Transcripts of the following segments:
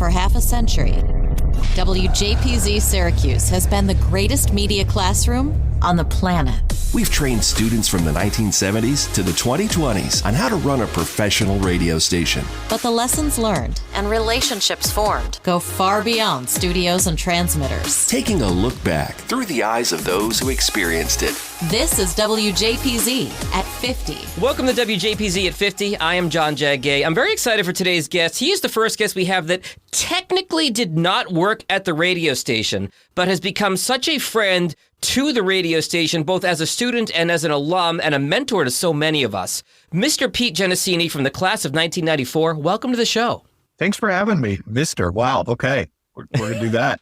For half a century, WJPZ Syracuse has been the greatest media classroom on the planet. We've trained students from the 1970s to the 2020s on how to run a professional radio station. But the lessons learned and relationships formed go far beyond studios and transmitters. Taking a look back through the eyes of those who experienced it. This is WJPZ at 50. Welcome to WJPZ at 50. I am John Jaggay. I'm very excited for today's guest. He is the first guest we have that technically did not work at the radio station, but has become such a friend to the radio station, both as a student and as an alum and a mentor to so many of us. Mr. Pete Gianesini from the class of 1994, welcome to the show. Thanks for having me, Mr. Wow, okay. We're going to do that.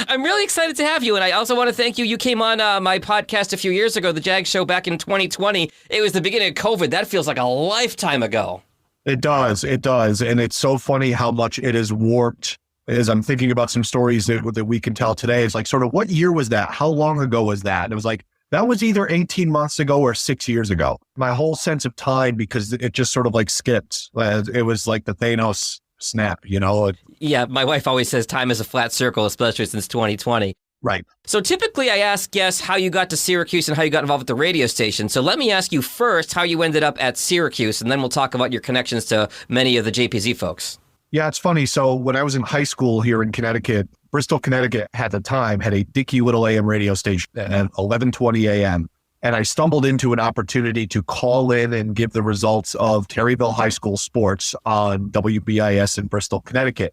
I'm really excited to have you, and I also want to thank you. You came on my podcast a few years ago, the Jag Show, back in 2020. It was the beginning of COVID. That feels like a lifetime ago. It does. And it's so funny how much it is warped. As I'm thinking about some stories that we can tell today, it's like, sort of, what year was that? How long ago was that? And it was like, that was either 18 months ago or 6 years ago. My whole sense of time, because it just sort of like skipped. It was like the Thanos snap, you know? Yeah, my wife always says time is a flat circle, especially since 2020. Right. So typically I ask guests how you got to Syracuse and how you got involved with the radio station. So let me ask you first how you ended up at Syracuse, and then we'll talk about your connections to many of the JPZ folks. Yeah, it's funny. So when I was in high school here in Connecticut, Bristol, Connecticut at the time had a dicky little AM radio station at 11:20 a.m. And I stumbled into an opportunity to call in and give the results of Terryville High School sports on WBIS in Bristol, Connecticut.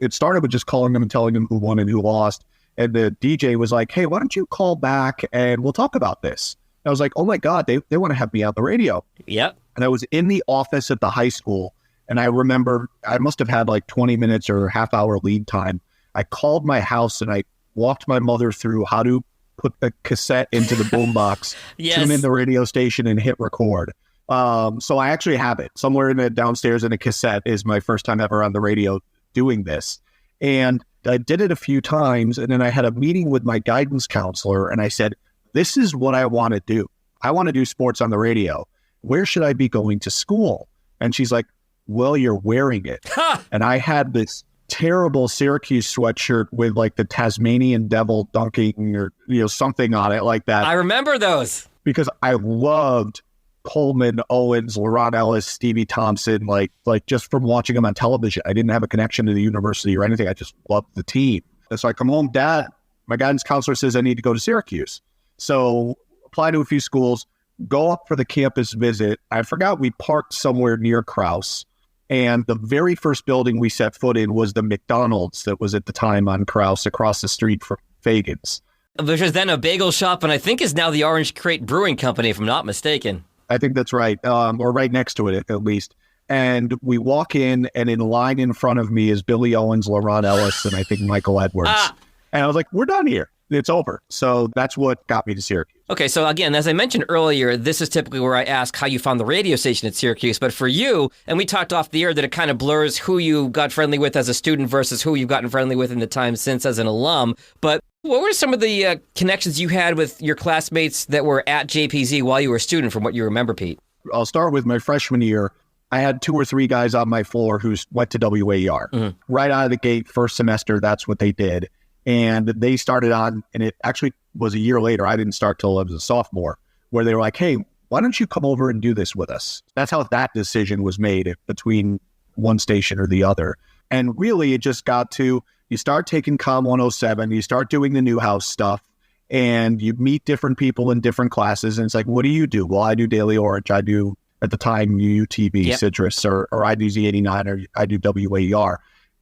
It started with just calling them and telling them who won and who lost. And the DJ was like, hey, why don't you call back and we'll talk about this? And I was like, oh my God, they want to have me on the radio. Yep. And I was in the office at the high school. And I remember I must have had like 20 minutes or half hour lead time. I called my house and I walked my mother through how to put the cassette into the boombox, yes, tune in the radio station and hit record. So I actually have it somewhere in the downstairs in a cassette. Is my first time ever on the radio doing this. And I did it a few times. And then I had a meeting with my guidance counselor and I said, this is what I want to do. I want to do sports on the radio. Where should I be going to school? And she's like, well, you're wearing it. And I had this terrible Syracuse sweatshirt with like the Tasmanian devil dunking or, you know, something on it like that. I remember those. Because I loved Coleman, Owens, LaRon Ellis, Stevie Thompson, like just from watching them on television. I didn't have a connection to the university or anything. I just loved the team. And so I come home, Dad, my guidance counselor says I need to go to Syracuse. So apply to a few schools, go up for the campus visit. I forgot we parked somewhere near Krause. And the very first building we set foot in was the McDonald's that was at the time on Krause across the street from Faegans. Which was then a bagel shop and I think is now the Orange Crate Brewing Company, if I'm not mistaken. I think that's right, or right next to it at least. And we walk in and in line in front of me is Billy Owens, LaRon Ellis, and I think Michael Edwards. And I was like, we're done here. It's over. So that's what got me to Syracuse. Okay, so again, as I mentioned earlier, this is typically where I ask how you found the radio station at Syracuse. But for you, and we talked off the air that it kind of blurs who you got friendly with as a student versus who you've gotten friendly with in the time since as an alum. But what were some of the connections you had with your classmates that were at JPZ while you were a student from what you remember, Pete? I'll start with my freshman year. I had 2 or 3 guys on my floor who went to WAER. Mm-hmm. Right out of the gate, first semester, that's what they did. And they started on, and it actually was a year later. I didn't start till I was a sophomore, where they were like, hey, why don't you come over and do this with us? That's how that decision was made between one station or the other. And really, it just got to, you start taking Com 107, you start doing the Newhouse stuff, and you meet different people in different classes. And it's like, what do you do? Well, I do Daily Orange. I do, at the time, UTV, yep, Citrus, or I do Z89, or I do WAER.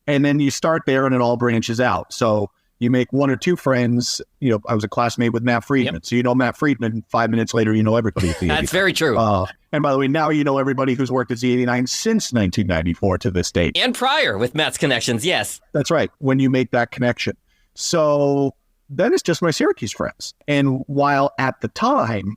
And then you start there and it all branches out. So you make 1 or 2 friends. You know, I was a classmate with Matt Friedman. Yep. So you know Matt Friedman, 5 minutes later, you know everybody at the That's very true. And by the way, now you know everybody who's worked at Z89 since 1994 to this date. And prior with Matt's connections, yes. That's right, when you make that connection. So then it's just my Syracuse friends. And while at the time,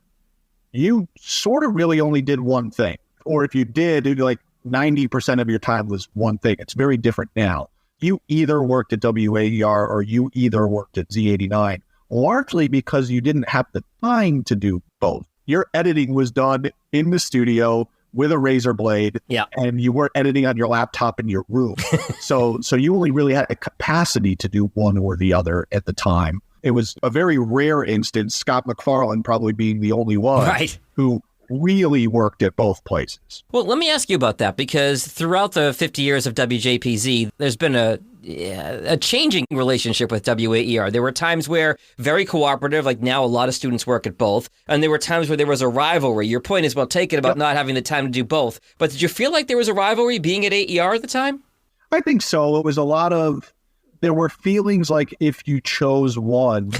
you sort of really only did one thing. Or if you did, like 90% of your time was one thing. It's very different now. You either worked at WAER or you either worked at Z89, largely because you didn't have the time to do both. Your editing was done in the studio with a razor blade, and you weren't editing on your laptop in your room. so you only really had a capacity to do one or the other at the time. It was a very rare instance, Scott McFarland probably being the only one who really worked at both places. Well, let me ask you about that, because throughout the 50 years of WJPZ, there's been a changing relationship with WAER. There were times where very cooperative, like now a lot of students work at both, and there were times where there was a rivalry. Your point is well taken about not having the time to do both. But did you feel like there was a rivalry being at AER at the time? I think so. It was a lot of, there were feelings like if you chose one,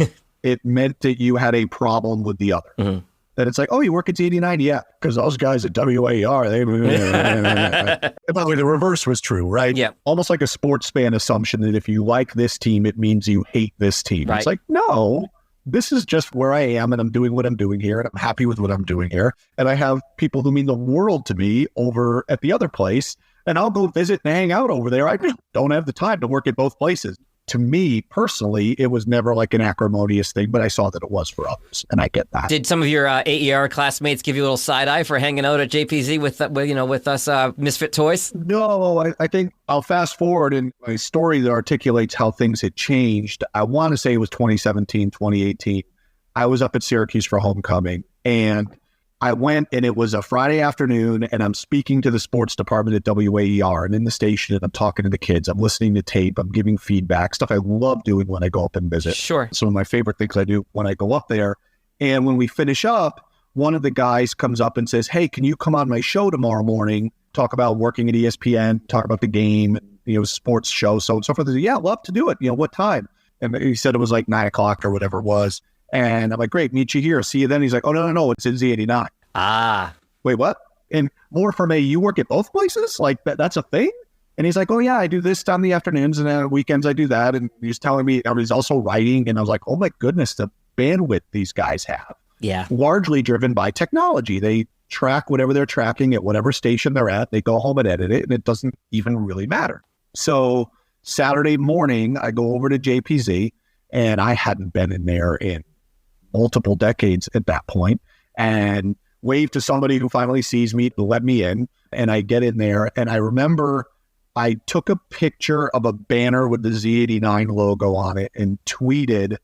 it meant that you had a problem with the other. Mm-hmm. That it's like, oh, you work at Z89? Yeah, because those guys at WAER, they... And by the way, the reverse was true, right? Yeah. Almost like a sports fan assumption that if you like this team, it means you hate this team. Right. It's like, no, this is just where I am, and I'm doing what I'm doing here, and I'm happy with what I'm doing here. And I have people who mean the world to me over at the other place, and I'll go visit and hang out over there. I don't have the time to work at both places. To me, personally, it was never like an acrimonious thing, but I saw that it was for others, and I get that. Did some of your AER classmates give you a little side-eye for hanging out at JPZ with us misfit toys? No, I think I'll fast forward in my story that articulates how things had changed. I want to say it was 2017, 2018. I was up at Syracuse for homecoming, and I went, and it was a Friday afternoon, and I'm speaking to the sports department at WAER. I'm in the station, and I'm talking to the kids. I'm listening to tape. I'm giving feedback, stuff I love doing when I go up and visit. Sure. Some of my favorite things I do when I go up there. And when we finish up, one of the guys comes up and says, hey, can you come on my show tomorrow morning, talk about working at ESPN, talk about the game, sports show, so on and so forth. I said, yeah, I'd love to do it. What time? And he said it was like 9 o'clock or whatever it was. And I'm like, great, meet you here. See you then. He's like, oh, no, it's in Z89. Ah. Wait, what? And more from you work at both places? Like, that's a thing? And he's like, oh, yeah, I do this on the afternoons, and then on weekends I do that. And he's telling me, he's also writing. And I was like, oh, my goodness, the bandwidth these guys have. Yeah. Largely driven by technology. They track whatever they're tracking at whatever station they're at. They go home and edit it, and it doesn't even really matter. So Saturday morning, I go over to JPZ, and I hadn't been in there in multiple decades at that point, and wave to somebody who finally sees me to let me in. And I get in there, and I remember I took a picture of a banner with the Z89 logo on it and tweeted,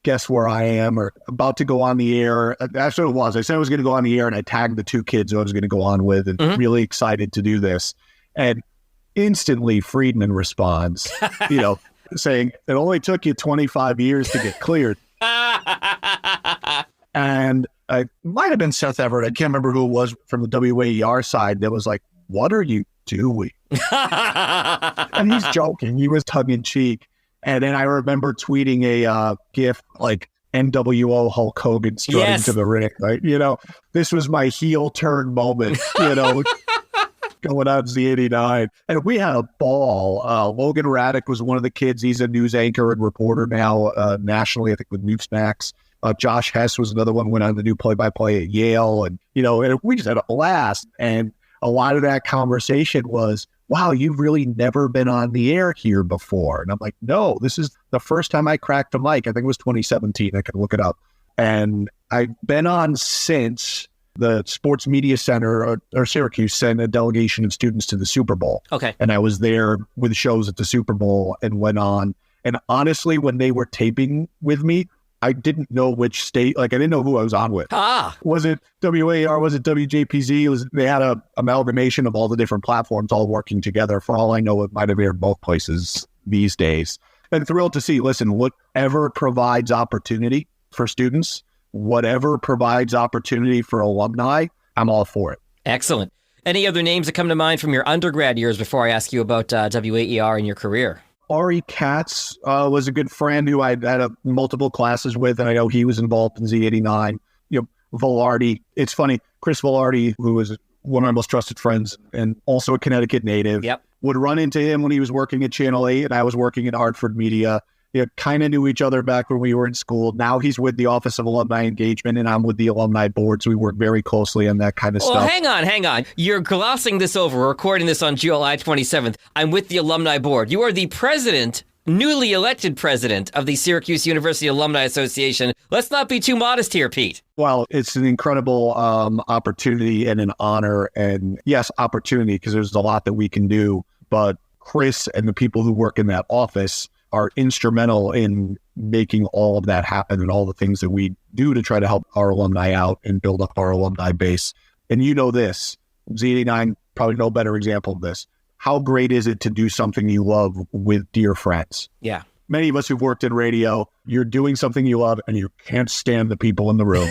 guess where I am, or about to go on the air. That's what it was. I said I was going to go on the air, and I tagged the two kids who I was going to go on with, and really excited to do this. And instantly Friedman responds, saying, it only took you 25 years to get cleared. And I might have been Seth Everett. I can't remember who it was from the WAER side that was like, what are you doing? And he's joking. He was tongue in cheek. And then I remember tweeting a GIF like NWO Hulk Hogan strutting to the ring. Right? This was my heel turn moment, going on Z89. And we had a ball. Logan Raddick was one of the kids. He's a news anchor and reporter now nationally, I think with Newsmax. Josh Hess was another one, went on the new play-by-play at Yale. And, and we just had a blast. And a lot of that conversation was, wow, you've really never been on the air here before. And I'm like, no, this is the first time I cracked a mic. I think it was 2017. I can look it up. And I've been on since. The Sports Media Center or Syracuse sent a delegation of students to the Super Bowl. Okay. And I was there with shows at the Super Bowl and went on. And honestly, when they were taping with me, I didn't know which state, I didn't know who I was on with. Was it WAER? Was it WJPZ? They had a amalgamation of all the different platforms all working together. For all I know, it might have aired both places these days. And thrilled to see, listen, whatever provides opportunity for students, whatever provides opportunity for alumni, I'm all for it. Excellent. Any other names that come to mind from your undergrad years before I ask you about WAER and your career? Ari Katz was a good friend who I had multiple classes with, and I know he was involved in Z89. Velarde. It's funny, Chris Velarde, who was one of my most trusted friends and also a Connecticut native, would run into him when he was working at Channel 8 and I was working at Hartford Media. Kind of knew each other back when we were in school. Now he's with the Office of Alumni Engagement, and I'm with the Alumni Board, so we work very closely on that kind of stuff. Well, hang on. You're glossing this over. We're recording this on July 27th. I'm with the Alumni Board. You are the president newly elected president of the Syracuse University Alumni Association. Let's not be too modest here, Pete. Well, it's an incredible opportunity and an honor. And yes, opportunity, because there's a lot that we can do. But Chris and the people who work in that office are instrumental in making all of that happen and all the things that we do to try to help our alumni out and build up our alumni base. And you know this, Z89, probably no better example of this. How great is it to do something you love with dear friends? Yeah. Many of us who've worked in radio, you're doing something you love and you can't stand the people in the room.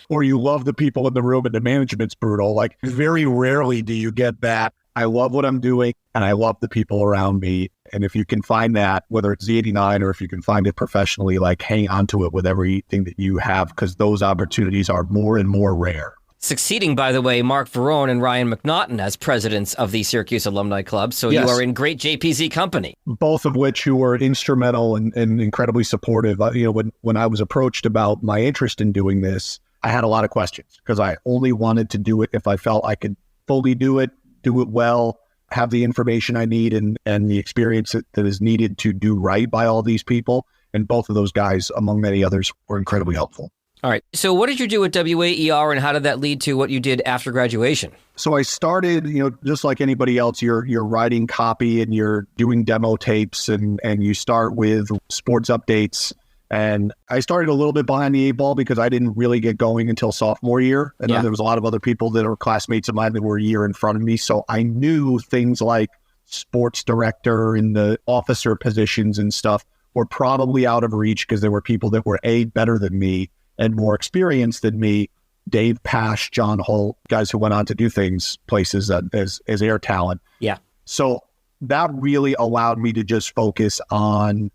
Or you love the people in the room and the management's brutal. Like, very rarely do you get that. I love what I'm doing and I love the people around me. And if you can find that, whether it's Z89 or if you can find it professionally, like, hang on to it with everything that you have, because those opportunities are more and more rare. Succeeding, by the way, Mark Verone and Ryan McNaughton as presidents of the Syracuse Alumni Club. So Yes. You are in great JPZ company. Both of which who were instrumental and incredibly supportive. When I was approached about my interest in doing this, I had a lot of questions because I only wanted to do it if I felt I could fully do it well, have the information I need and the experience that is needed to do right by all these people. And both of those guys, among many others, were incredibly helpful. All right. So what did you do at WAER and how did that lead to what you did after graduation? So I started, just like anybody else, you're writing copy and you're doing demo tapes and you start with sports updates. And I started a little bit behind the eight ball because I didn't really get going until sophomore year. And then there was a lot of other people that are classmates of mine that were a year in front of me. So I knew things like sports director and the officer positions and stuff were probably out of reach because there were people that were better than me and more experienced than me. Dave Pash, John Holt, guys who went on to do places as air talent. Yeah. So that really allowed me to just focus on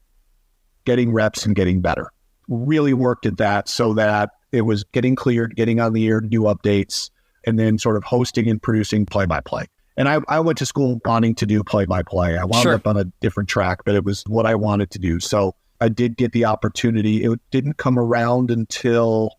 getting reps and getting better. Really worked at that so that it was getting cleared, getting on the air to do updates, and then sort of hosting and producing play-by-play. And I went to school wanting to do play-by-play. I wound up on a different track, but it was what I wanted to do. So I did get the opportunity. It didn't come around until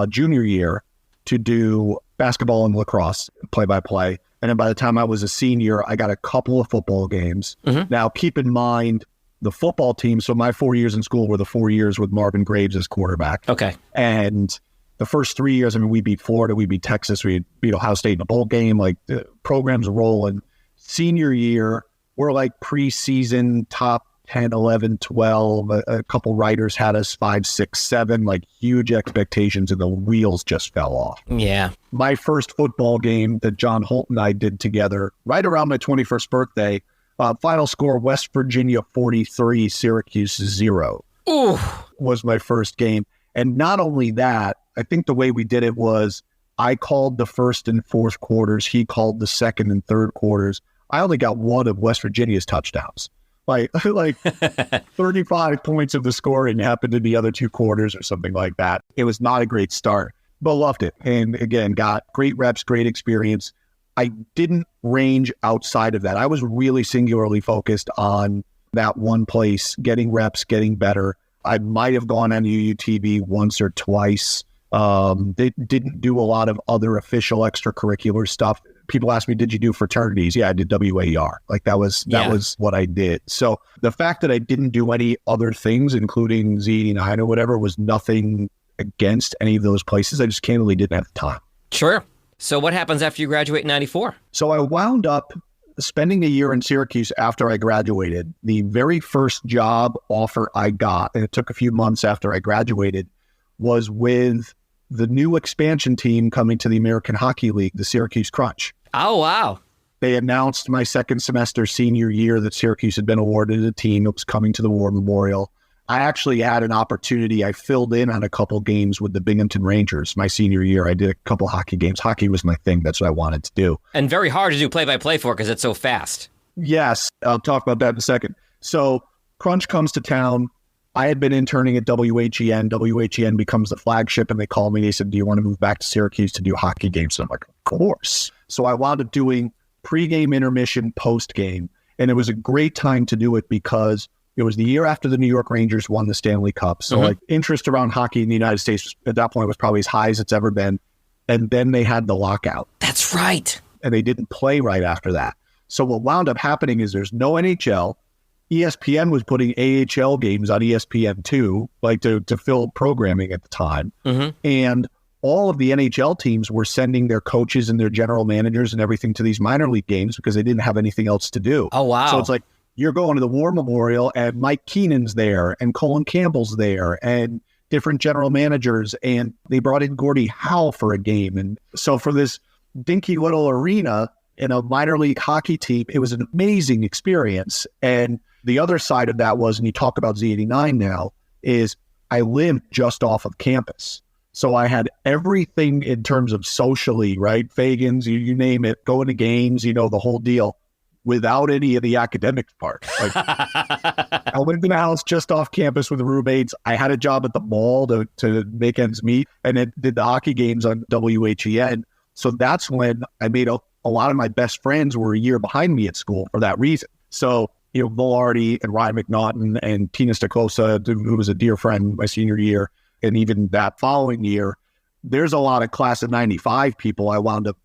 junior year to do basketball and lacrosse play-by-play. And then by the time I was a senior, I got a couple of football games. Mm-hmm. Now, keep in mind, the football team, so my 4 years in school were the 4 years with Marvin Graves as quarterback. Okay. And the first 3 years, we beat Florida, we beat Texas, we beat Ohio State in a bowl game. Like, the program's rolling. Senior year, we're like preseason top 10, 11, 12. A couple writers had us 5, 6, 7, like huge expectations, and the wheels just fell off. Yeah. My first football game that John Holt and I did together, right around my 21st birthday, final score, West Virginia 43, Syracuse 0. Ooh. Was my first game. And not only that, I think the way we did it was I called the first and fourth quarters. He called the second and third quarters. I only got one of West Virginia's touchdowns. Like 35 points of the scoring happened in the other 2 quarters or something like that. It was not a great start, but loved it. And again, got great reps, great experience. I didn't range outside of that. I was really singularly focused on that one place, getting reps, getting better. I might have gone on UUTV once or twice. They didn't do a lot of other official extracurricular stuff. People ask me, did you do fraternities? Yeah, I did WAER. Like that was what I did. So the fact that I didn't do any other things, including Z89 or whatever, was nothing against any of those places. I just candidly didn't have the time. Sure. So what happens after you graduate in 94? So I wound up spending a year in Syracuse after I graduated. The very first job offer I got, and it took a few months after I graduated, was with the new expansion team coming to the American Hockey League, the Syracuse Crunch. Oh, wow. They announced my second semester senior year that Syracuse had been awarded a team that was coming to the War Memorial. I actually had an opportunity. I filled in on a couple games with the Binghamton Rangers my senior year. I did a couple hockey games. Hockey was my thing. That's what I wanted to do. And very hard to do play-by-play for because it's so fast. Yes. I'll talk about that in a second. So Crunch comes to town. I had been interning at WHEN. WHEN becomes the flagship, and they called me. They said, do you want to move back to Syracuse to do hockey games? And I'm like, of course. So I wound up doing pregame, intermission, postgame. And it was a great time to do it because it was the year after the New York Rangers won the Stanley Cup. So like interest around hockey in the United States at that point was probably as high as it's ever been. And then they had the lockout. That's right. And they didn't play right after that. So what wound up happening is there's no NHL. ESPN was putting AHL games on ESPN2, like to fill programming at the time. And all of the NHL teams were sending their coaches and their general managers and everything to these minor league games because they didn't have anything else to do. Oh, wow. So it's like, you're going to the War Memorial and Mike Keenan's there and Colin Campbell's there and different general managers. And they brought in Gordie Howe for a game. And so for this dinky little arena in a minor league hockey team, it was an amazing experience. And the other side of that was, and you talk about Z89 now, is I lived just off of campus. So I had everything in terms of socially, right? Faegans, you name it, going to games, the whole deal, without any of the academics part. Like, I lived in a house just off campus with roommates. I had a job at the mall to make ends meet, and then did the hockey games on WHEN. So that's when I made a lot of my best friends were a year behind me at school for that reason. So, Velarde and Ryan McNaughton and Tina Staclosa, who was a dear friend my senior year, and even that following year, there's a lot of class of 95 people I wound up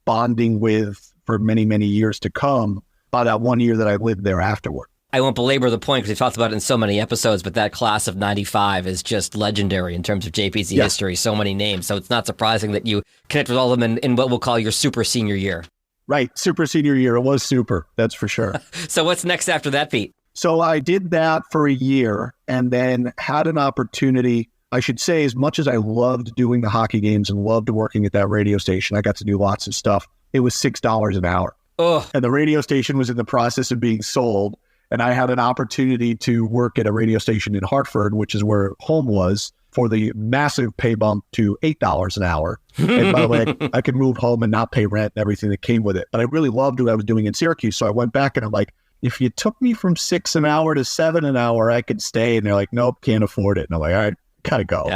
bonding with for many, many years to come by that 1 year that I lived there afterward. I won't belabor the point because we talked about it in so many episodes, but that class of 95 is just legendary in terms of JPZ history, so many names. So it's not surprising that you connect with all of them in what we'll call your super senior year. Right. Super senior year. It was super. That's for sure. So what's next after that, Pete? So I did that for a year and then had an opportunity. I should say, as much as I loved doing the hockey games and loved working at that radio station, I got to do lots of stuff. It was $6 an hour. Ugh. And the radio station was in the process of being sold. And I had an opportunity to work at a radio station in Hartford, which is where home was, for the massive pay bump to $8 an hour. And by the way, I could move home and not pay rent and everything that came with it. But I really loved what I was doing in Syracuse. So I went back and I'm like, if you took me from $6 an hour to $7 an hour, I could stay. And they're like, nope, can't afford it. And I'm like, all right, gotta go.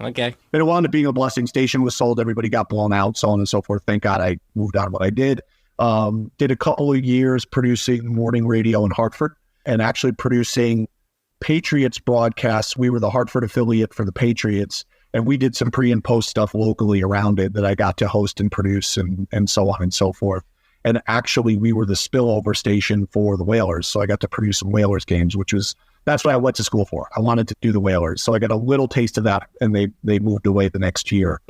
Okay. And it wound up being a blessing. Station was sold. Everybody got blown out, so on and so forth. Thank God I moved on what I did. Did a couple of years producing morning radio in Hartford and actually producing Patriots broadcasts. We were the Hartford affiliate for the Patriots, and we did some pre and post stuff locally around it that I got to host and produce and so on and so forth. And actually, we were the spillover station for the Whalers, so I got to produce some Whalers games, that's what I went to school for. I wanted to do the Whalers, so I got a little taste of that, and they moved away the next year.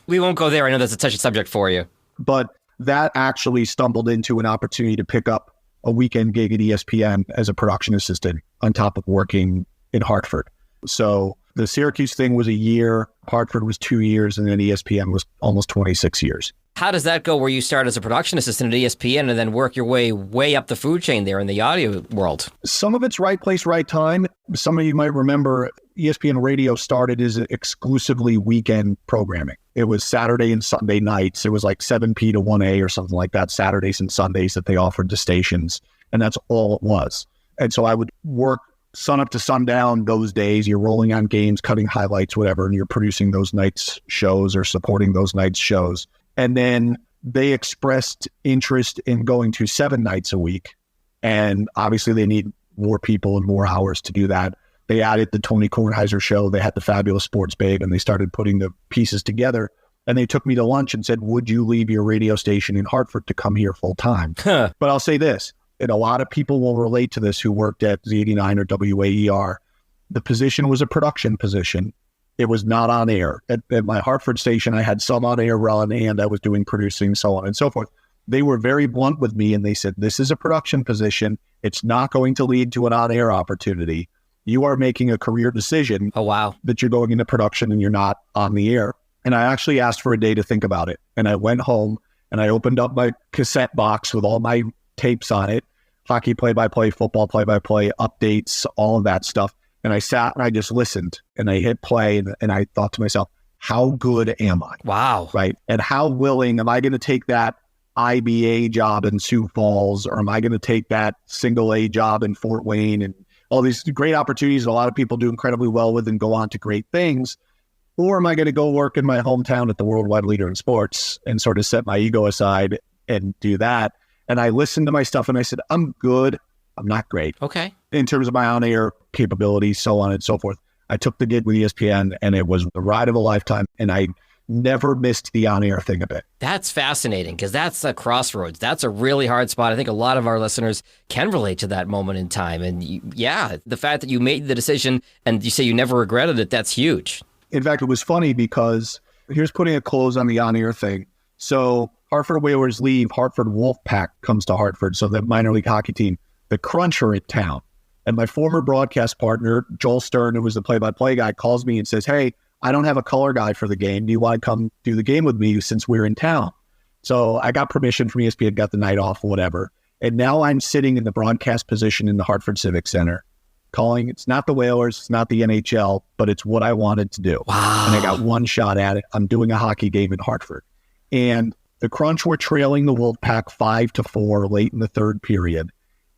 We won't go there. I know that's a touchy subject for you. But that actually stumbled into an opportunity to pick up a weekend gig at ESPN as a production assistant on top of working in Hartford. So the Syracuse thing was a year, Hartford was 2 years, and then ESPN was almost 26 years. How does that go where you start as a production assistant at ESPN and then work your way up the food chain there in the audio world? Some of it's right place, right time. Some of you might remember ESPN Radio started as exclusively weekend programming. It was Saturday and Sunday nights. It was like 7p to 1a or something like that, Saturdays and Sundays that they offered to stations. And that's all it was. And so I would work sun up to sundown those days. You're rolling on games, cutting highlights, whatever, and you're producing those nights shows or supporting those nights shows. And then they expressed interest in going to 7 nights a week. And obviously they need more people and more hours to do that. They added the Tony Kornheiser show. They had the Fabulous Sports Babe, and they started putting the pieces together. And they took me to lunch and said, would you leave your radio station in Hartford to come here full time? But I'll say this, and a lot of people will relate to this who worked at Z89 or WAER. The position was a production position. It was not on air. At my Hartford station, I had some on air run and I was doing producing, so on and so forth. They were very blunt with me and they said, this is a production position. It's not going to lead to an on-air opportunity. You are making a career decision. Oh, wow. That you're going into production and you're not on the air. And I actually asked for a day to think about it. And I went home and I opened up my cassette box with all my tapes on it, hockey play-by-play, football play-by-play, updates, all of that stuff. And I sat and I just listened and I hit play and I thought to myself, how good am I? Wow. Right. And how willing am I going to take that IBA job in Sioux Falls, or am I going to take that single A job in Fort Wayne and all these great opportunities a lot of people do incredibly well with and go on to great things? Or am I going to go work in my hometown at the worldwide leader in sports and sort of set my ego aside and do that? And I listened to my stuff and I said, I'm good. I'm not great. Okay. In terms of my on-air capabilities, so on and so forth. I took the gig with ESPN and it was the ride of a lifetime. And I never missed the on-air thing a bit. That's fascinating because that's a crossroads. That's a really hard spot. I think a lot of our listeners can relate to that moment in time. And the fact that you made the decision and you say you never regretted it, that's huge. In fact, it was funny because here's putting a close on the on-air thing. So Hartford Whalers leave, Hartford Wolfpack comes to Hartford, so the minor league hockey team. The Crunch are in town. And my former broadcast partner, Joel Stern, who was the play-by-play guy, calls me and says, hey, I don't have a color guy for the game. Do you want to come do the game with me since we're in town? So I got permission from ESPN, got the night off, whatever. And now I'm sitting in the broadcast position in the Hartford Civic Center, calling. It's not the Whalers, it's not the NHL, but it's what I wanted to do. Wow. And I got one shot at it. I'm doing a hockey game in Hartford. And the Crunch were trailing the Wolfpack 5-4 late in the third period.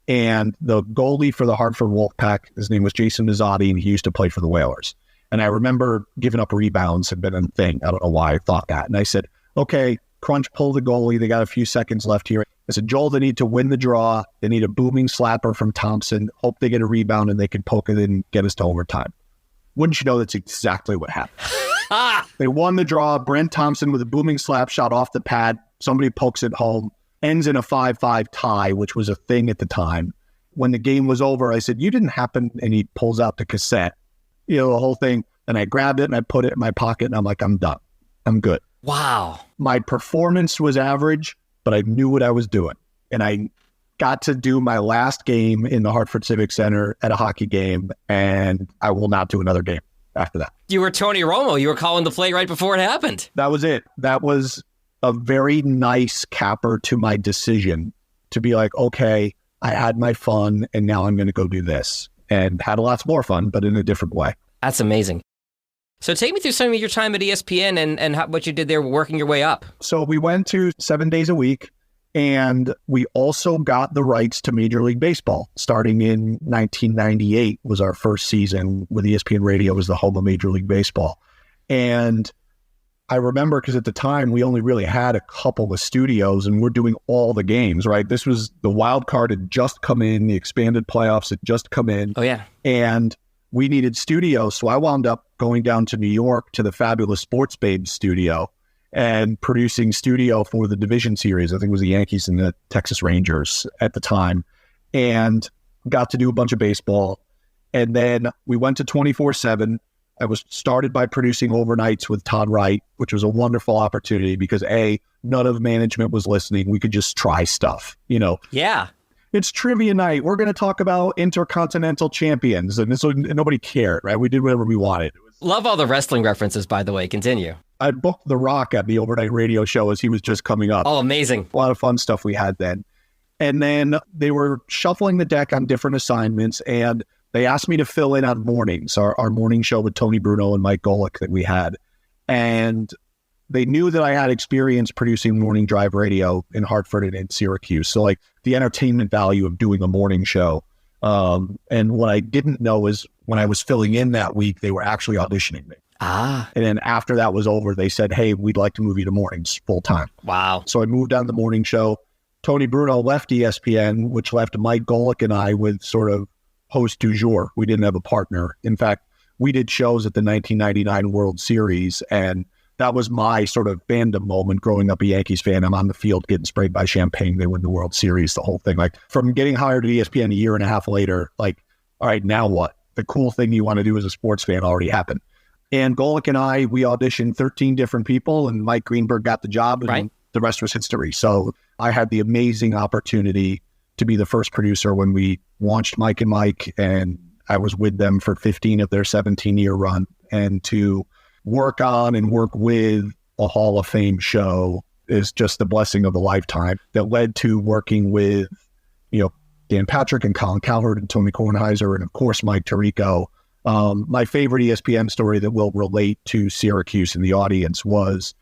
And the goalie for the Hartford Wolfpack, his name was Jason Mazzotti, and he used to play for the Whalers. And I remember giving up rebounds had been a thing. I don't know why I thought that. And I said, okay, Crunch, pull the goalie. They got a few seconds left here. I said, Joel, they need to win the draw. They need a booming slapper from Thompson. Hope they get a rebound and they can poke it in and get us to overtime. Wouldn't you know that's exactly what happened? They won the draw. Brent Thompson with a booming slap shot off the pad. Somebody pokes it home. Ends in a 5-5 tie, which was a thing at the time. When the game was over, I said, you didn't happen, and he pulls out the cassette, the whole thing. And I grabbed it and I put it in my pocket and I'm like, I'm done. I'm good. Wow. My performance was average, but I knew what I was doing. And I got to do my last game in the Hartford Civic Center at a hockey game, and I will not do another game after that. You were Tony Romo. You were calling the play right before it happened. That was it. That was a very nice capper to my decision to be like, okay, I had my fun and now I'm going to go do this. And had lots more fun, but in a different way. That's amazing. So take me through some of your time at ESPN and what you did there working your way up. So we went to 7 days a week, and we also got the rights to Major League Baseball. Starting in 1998 was our first season with ESPN Radio as the home of Major League Baseball. And I remember because at the time we only really had a couple of studios and we're doing all the games, right? This was the wild card had just come in, the expanded playoffs had just come in. Oh, yeah. And we needed studios. So I wound up going down to New York to the fabulous Sports Babe studio and producing studio for the division series. I think it was the Yankees and the Texas Rangers at the time, and got to do a bunch of baseball. And then we went to 24/7. I was started by producing overnights with Todd Wright, which was a wonderful opportunity because none of management was listening. We could just try stuff, Yeah. It's trivia night. We're going to talk about intercontinental champions. And nobody cared, right? We did whatever we wanted. Love all the wrestling references, by the way. Continue. I booked The Rock at the overnight radio show as he was just coming up. Oh, amazing. A lot of fun stuff we had then. And then they were shuffling the deck on different assignments, and they asked me to fill in on mornings, our morning show with Tony Bruno and Mike Golick that we had. And they knew that I had experience producing morning drive radio in Hartford and in Syracuse. So like the entertainment value of doing a morning show. And what I didn't know is when I was filling in that week, they were actually auditioning me. Ah. And then after that was over, they said, hey, we'd like to move you to mornings full time. Wow. So I moved on to the morning show. Tony Bruno left ESPN, which left Mike Golick and I with sort of host du jour. We didn't have a partner. In fact, we did shows at the 1999 World Series, and that was my sort of fandom moment growing up a Yankees fan. I'm on the field getting sprayed by champagne. They win the World Series, the whole thing. Like from getting hired at ESPN a year and a half later, like, all right, now what? The cool thing you want to do as a sports fan already happened. And Golick and I, we auditioned 13 different people, and Mike Greenberg got the job, and right. The rest was history. So I had the amazing opportunity to be the first producer when we launched Mike and Mike, and I was with them for 15 of their 17-year run, and to work on and work with a Hall of Fame show is just the blessing of a lifetime that led to working with, Dan Patrick and Colin Cowherd and Tony Kornheiser and, of course, Mike Tirico. My favorite ESPN story that will relate to Syracuse in the audience was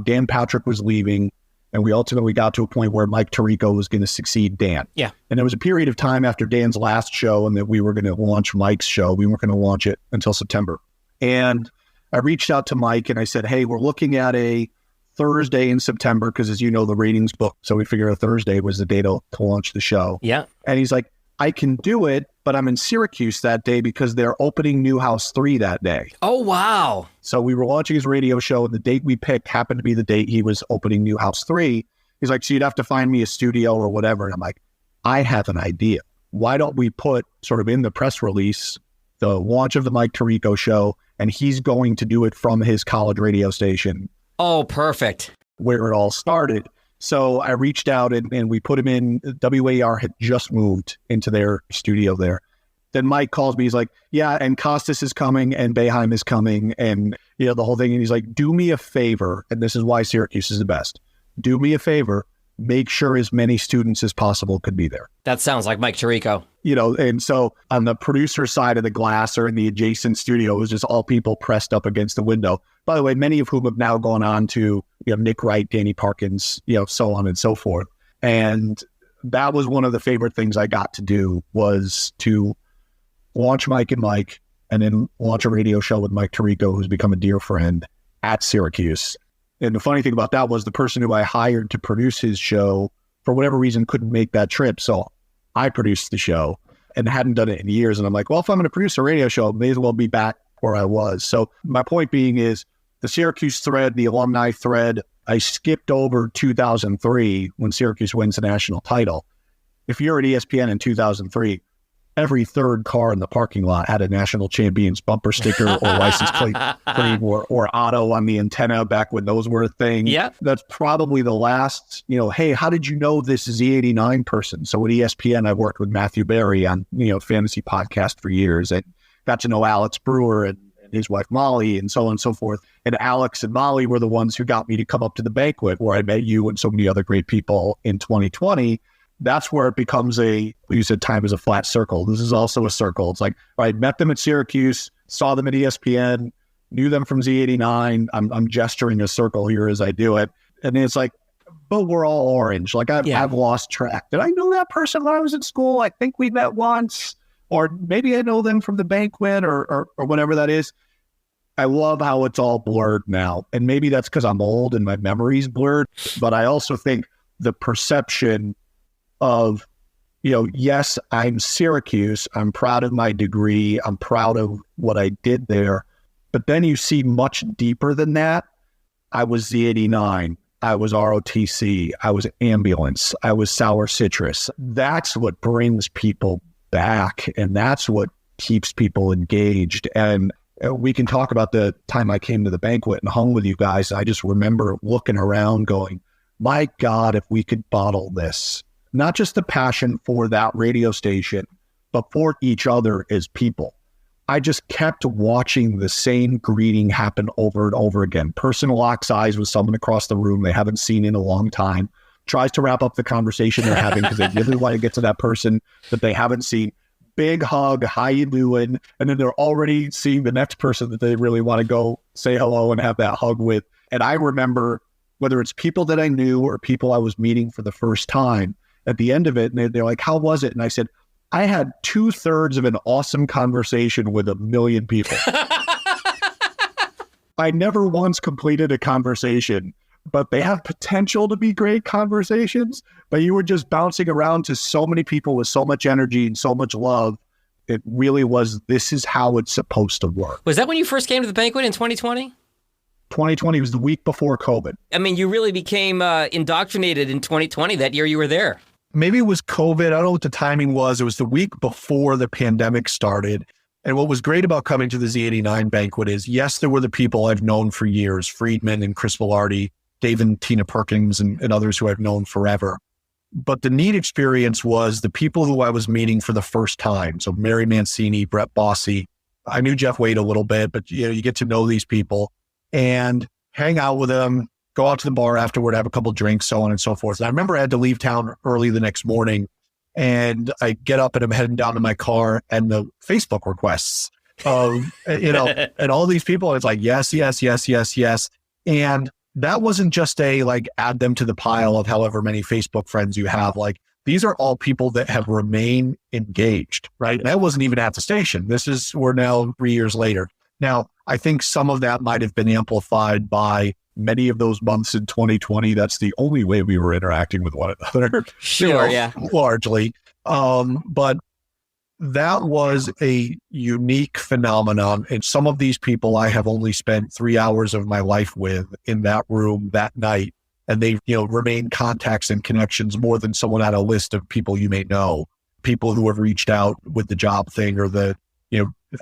Dan Patrick was leaving, and we ultimately got to a point where Mike Tirico was going to succeed Dan. Yeah. And there was a period of time after Dan's last show and that we were going to launch Mike's show. We weren't going to launch it until September. And I reached out to Mike and I said, hey, we're looking at a Thursday in September because, as you know, the ratings book. So we figured a Thursday was the day to launch the show. Yeah. And he's like, I can do it, but I'm in Syracuse that day because they're opening Newhouse 3 that day. Oh, wow. So we were watching his radio show, and the date we picked happened to be the date he was opening Newhouse 3. He's like, so you'd have to find me a studio or whatever. And I'm like, I have an idea. Why don't we put sort of in the press release the launch of the Mike Tirico show, and he's going to do it from his college radio station. Oh, perfect. Where it all started. So I reached out and we put him in. WAER had just moved into their studio there. Then Mike calls me. He's like, yeah, and Costas is coming and Boeheim is coming and, you know, the whole thing. And he's like, do me a favor. And this is why Syracuse is the best. Do me a favor. Make sure as many students as possible could be there. That sounds like Mike Tirico. You know, and so on the producer side of the glass or in the adjacent studio, it was just all people pressed up against the window. By the way, many of whom have now gone on to, you know, Nick Wright, Danny Parkins, you know, so on and so forth. And that was one of the favorite things I got to do, was to launch Mike and Mike and then launch a radio show with Mike Tirico, who's become a dear friend at Syracuse. And the funny thing about that was the person who I hired to produce his show, for whatever reason, couldn't make that trip. So I produced the show and hadn't done it in years. And I'm like, well, if I'm going to produce a radio show, I may as well be back where I was. So my point being is the Syracuse thread, the alumni thread, I skipped over 2003 when Syracuse wins the national title. If you're at ESPN in 2003, every third car in the parking lot had a national champions bumper sticker or license plate frame or auto on the antenna back when those were a thing. Yeah. That's probably the last, you know, hey, how did you know this Z89 person? So at ESPN, I worked with Matthew Berry on, you know, fantasy podcast for years and got to know Alex Brewer and his wife Molly and so on and so forth. And Alex and Molly were the ones who got me to come up to the banquet where I met you and so many other great people in 2020. That's where it becomes you said time is a flat circle. This is also a circle. It's like, I met them at Syracuse, saw them at ESPN, knew them from Z89. I'm gesturing a circle here as I do it. And then it's like, but we're all orange. Like I've lost track. Did I know that person when I was in school? I think we met once, or maybe I know them from the banquet or whatever that is. I love how it's all blurred now. And maybe that's because I'm old and my memory's blurred. But I also think the perception of, you know, yes, I'm Syracuse. I'm proud of my degree. I'm proud of what I did there. But then you see much deeper than that. I was Z89. I was ROTC. I was ambulance. I was sour citrus. That's what brings people back. And that's what keeps people engaged. And we can talk about the time I came to the banquet and hung with you guys. I just remember looking around going, my God, if we could bottle this. Not just the passion for that radio station, but for each other as people. I just kept watching the same greeting happen over and over again. Person locks eyes with someone across the room they haven't seen in a long time, tries to wrap up the conversation they're having because they really want to get to that person that they haven't seen. Big hug, how you doing? And then they're already seeing the next person that they really want to go say hello and have that hug with. And I remember, whether it's people that I knew or people I was meeting for the first time, at the end of it, and they're like, how was it? And I said, I had 2/3 of an awesome conversation with 1 million people. I never once completed a conversation, but they have potential to be great conversations. But you were just bouncing around to so many people with so much energy and so much love. It really was, this is how it's supposed to work. Was that when you first came to the banquet in 2020? 2020 was the week before COVID. I mean, you really became indoctrinated in 2020, that year you were there. Maybe it was COVID. I don't know what the timing was. It was the week before the pandemic started. And what was great about coming to the Z89 banquet is, yes, there were the people I've known for years, Friedman and Chris Velarde, Dave and Tina Perkins, and others who I've known forever. But the neat experience was the people who I was meeting for the first time. So Mary Mancini, Brett Bossy. I knew Jeff Wade a little bit, but you get to know these people and hang out with them, go out to the bar afterward, have a couple of drinks, so on and so forth. And I remember I had to leave town early the next morning, and I get up and I'm heading down to my car, and the Facebook requests of, and all these people, it's like, yes, yes, yes, yes, yes. And that wasn't just add them to the pile of however many Facebook friends you have. Like, these are all people that have remained engaged, right? And that wasn't even at the station. We're now 3 years later. Now, I think some of that might have been amplified by many of those months in 2020. That's the only way we were interacting with one another. Sure, yeah. Largely. But That was a unique phenomenon. And some of these people I have only spent 3 hours of my life with in that room that night. And they, remain contacts and connections more than someone on a list of people you may know. People who have reached out with the job thing or the,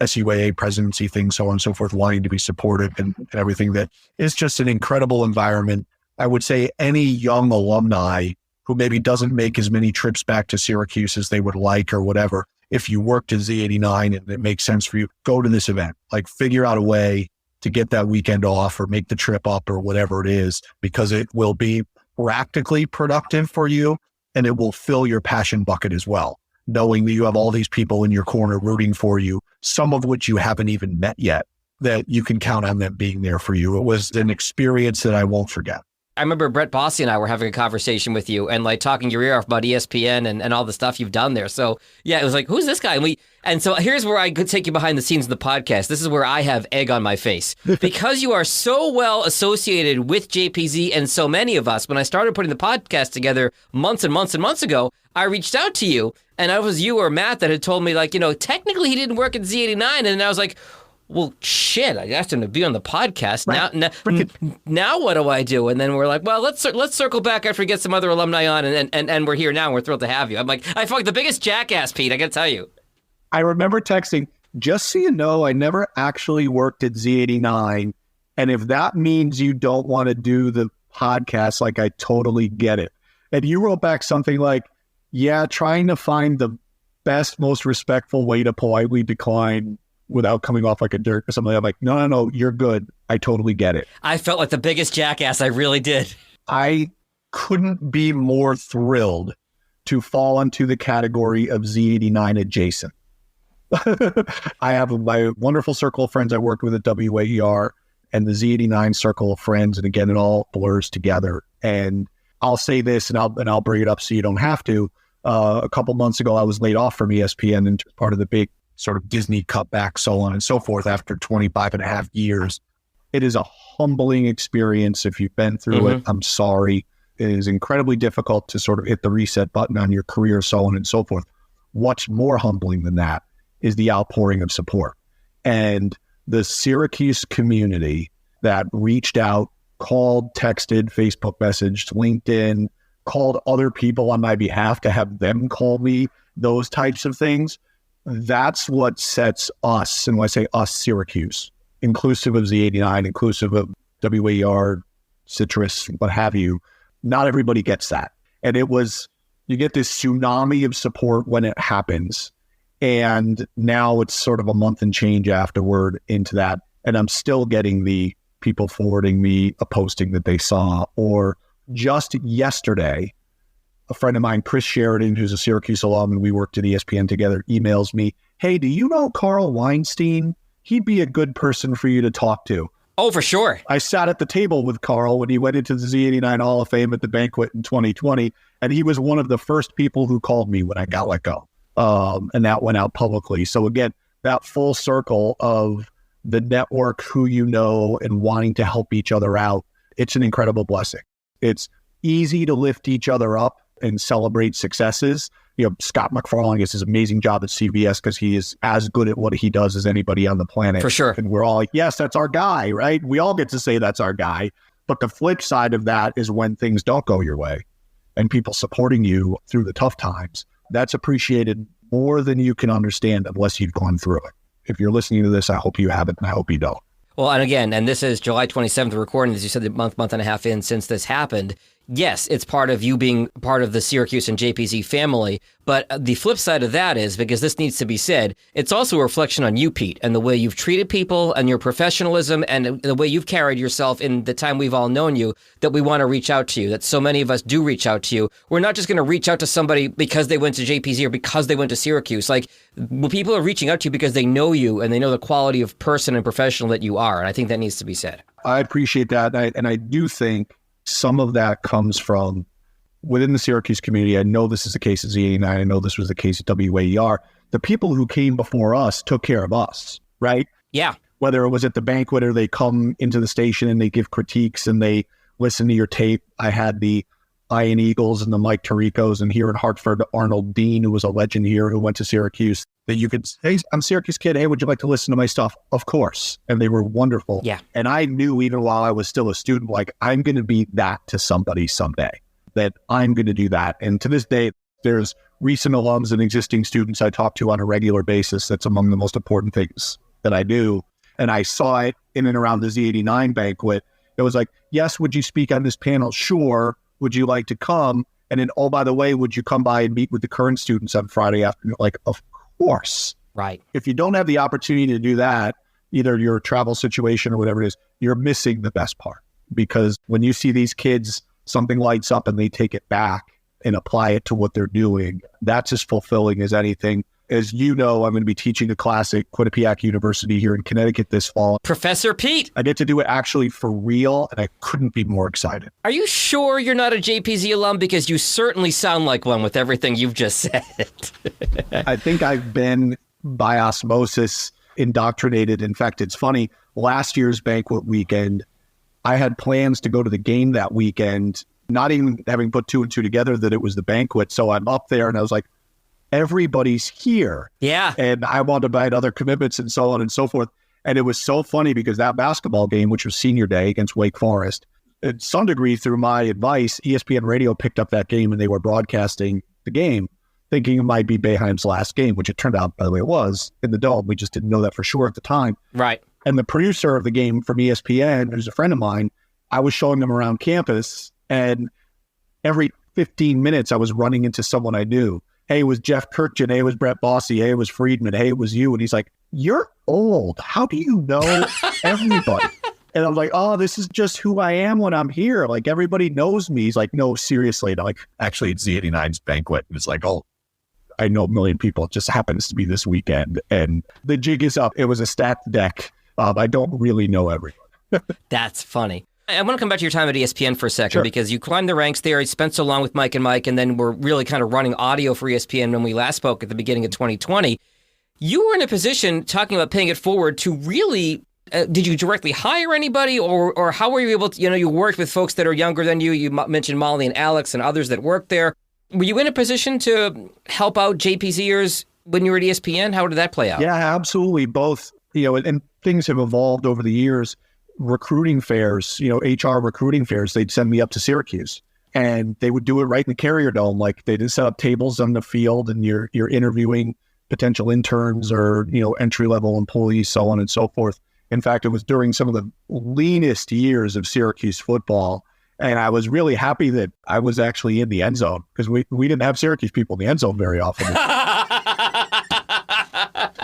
SUAA presidency thing, so on and so forth, wanting to be supportive and everything. That is just an incredible environment. I would say any young alumni who maybe doesn't make as many trips back to Syracuse as they would like or whatever, if you worked at Z89 and it makes sense for you, go to this event. Like, figure out a way to get that weekend off or make the trip up or whatever it is, because it will be practically productive for you and it will fill your passion bucket as well, knowing that you have all these people in your corner rooting for you, some of which you haven't even met yet, that you can count on them being there for you. It was an experience that I won't forget. I remember Brett Bossy and I were having a conversation with you and like talking your ear off about ESPN and all the stuff you've done there. So yeah, it was like, who's this guy? And so here's where I could take you behind the scenes of the podcast. This is where I have egg on my face. Because you are so well associated with JPZ and so many of us, when I started putting the podcast together months and months and months ago, I reached out to you, and it was you or Matt that had told me, like, technically he didn't work at Z89. And I was like, well, shit, I asked him to be on the podcast. Right. Now what do I do? And then we're like, well, let's circle back after we get some other alumni on, and we're here now, and we're thrilled to have you. I'm like, I feel like the biggest jackass, Pete, I got to tell you. I remember texting, just so you know, I never actually worked at Z89, and if that means you don't want to do the podcast, like, I totally get it. And you wrote back something like, yeah, trying to find the best, most respectful way to politely decline without coming off like a jerk or something. I'm like, no, you're good. I totally get it. I felt like the biggest jackass. I really did. I couldn't be more thrilled to fall into the category of Z89 adjacent. I have my wonderful circle of friends I worked with at WAER and the Z89 circle of friends. And again, it all blurs together. And I'll say this, and I'll bring it up so you don't have to. A couple months ago, I was laid off from ESPN and part of the big sort of Disney cutback, so on and so forth, after 25 and a half years. It is a humbling experience. If you've been through it, I'm sorry. It is incredibly difficult to sort of hit the reset button on your career, so on and so forth. What's more humbling than that is the outpouring of support. And the Syracuse community that reached out, called, texted, Facebook messaged, LinkedIn, called other people on my behalf to have them call me, those types of things. That's what sets us, and when I say us, Syracuse, inclusive of Z89, inclusive of WAER, Citrus, what have you. Not everybody gets that. And you get this tsunami of support when it happens. And now it's sort of a month and change afterward into that. And I'm still getting the people forwarding me a posting that they saw. Or just yesterday, a friend of mine, Chris Sheridan, who's a Syracuse alum, and we worked at ESPN together, emails me, hey, do you know Carl Weinstein? He'd be a good person for you to talk to. Oh, for sure. I sat at the table with Carl when he went into the Z89 Hall of Fame at the banquet in 2020, and he was one of the first people who called me when I got let go. And that went out publicly. So again, that full circle of the network, who you know, and wanting to help each other out, it's an incredible blessing. It's easy to lift each other up and celebrate successes. Scott McFarlane gets his amazing job at CBS because he is as good at what he does as anybody on the planet. For sure. And we're all like, yes, that's our guy, right? We all get to say that's our guy. But the flip side of that is when things don't go your way and people supporting you through the tough times. That's appreciated more than you can understand unless you've gone through it. If you're listening to this, I hope you haven't, and I hope you don't. Well, and again, and this is July 27th recording, as you said, the month and a half in since this happened. Yes, it's part of you being part of the Syracuse and JPZ family, but the flip side of that is, because this needs to be said, it's also a reflection on you, Pete, and the way you've treated people and your professionalism and the way you've carried yourself in the time we've all known you, that we want to reach out to you, that so many of us do reach out to you. We're not just going to reach out to somebody because they went to JPZ or because they went to Syracuse. Like, people are reaching out to you because they know you and they know the quality of person and professional that you are, and I think that needs to be said. I appreciate that, and I do think some of that comes from within the Syracuse community. I know this is the case at Z89. I know this was the case at WAER. The people who came before us took care of us, right? Yeah. Whether it was at the banquet or they come into the station and they give critiques and they listen to your tape. I had the Ian Eagles and the Mike Tiricos, and here in Hartford, Arnold Dean, who was a legend here, who went to Syracuse. that you could, hey, I'm a Syracuse kid. Hey, would you like to listen to my stuff? Of course. And they were wonderful. Yeah. And I knew even while I was still a student, like, I'm going to be that to somebody someday, that I'm going to do that. And to this day, there's recent alums and existing students I talk to on a regular basis. That's among the most important things that I do. And I saw it in and around the Z89 banquet. It was like, yes, would you speak on this panel? Sure. Would you like to come? And then, oh, by the way, would you come by and meet with the current students on Friday afternoon? Like, of course. Right. If you don't have the opportunity to do that, either your travel situation or whatever it is, you're missing the best part. Because when you see these kids, something lights up and they take it back and apply it to what they're doing, that's as fulfilling as anything. As you know, I'm going to be teaching a class at Quinnipiac University here in Connecticut this fall. Professor Pete. I get to do it actually for real, and I couldn't be more excited. Are you sure you're not a JPZ alum? Because you certainly sound like one with everything you've just said. I think I've been, by osmosis, indoctrinated. In fact, it's funny. Last year's banquet weekend, I had plans to go to the game that weekend, not even having put two and two together that it was the banquet. So I'm up there, and I was like, everybody's here. Yeah. And I wanted to buy other commitments and so on and so forth. And it was so funny because that basketball game, which was senior day against Wake Forest, to some degree through my advice, ESPN Radio picked up that game and they were broadcasting the game, thinking it might be Boeheim's last game, which it turned out, by the way, it was in the Dome. We just didn't know that for sure at the time. Right. And the producer of the game from ESPN, who's a friend of mine, I was showing them around campus, and every 15 minutes I was running into someone I knew. Hey, it was Jeff Kirkjian. Hey, it was Brett Bossy. Hey, it was Friedman. Hey, it was you. And he's like, you're old. How do you know everybody? And I'm like, oh, this is just who I am when I'm here. Like, everybody knows me. He's like, no, seriously. And I'm like, actually, it's Z89's banquet. And it's like, oh, I know a million people. It just happens to be this weekend. And the jig is up. It was a stacked deck. I don't really know everyone. That's funny. I want to come back to your time at ESPN for a second, Sure. because you climbed the ranks there. You spent so long with Mike and Mike, and then we're really kind of running audio for ESPN when we last spoke at the beginning of 2020. You were in a position, talking about paying it forward, to really, did you directly hire anybody, or how were you able to, you worked with folks that are younger than you. You mentioned Molly and Alex and others that worked there. Were you in a position to help out JPZers when you were at ESPN? How did that play out? Yeah, absolutely. Both, and things have evolved over the years. Recruiting fairs, HR recruiting fairs, they'd send me up to Syracuse and they would do it right in the Carrier Dome. Like, they just set up tables on the field and you're interviewing potential interns or, entry-level employees, so on and so forth. In fact, it was during some of the leanest years of Syracuse football. And I was really happy that I was actually in the end zone, because we didn't have Syracuse people in the end zone very often.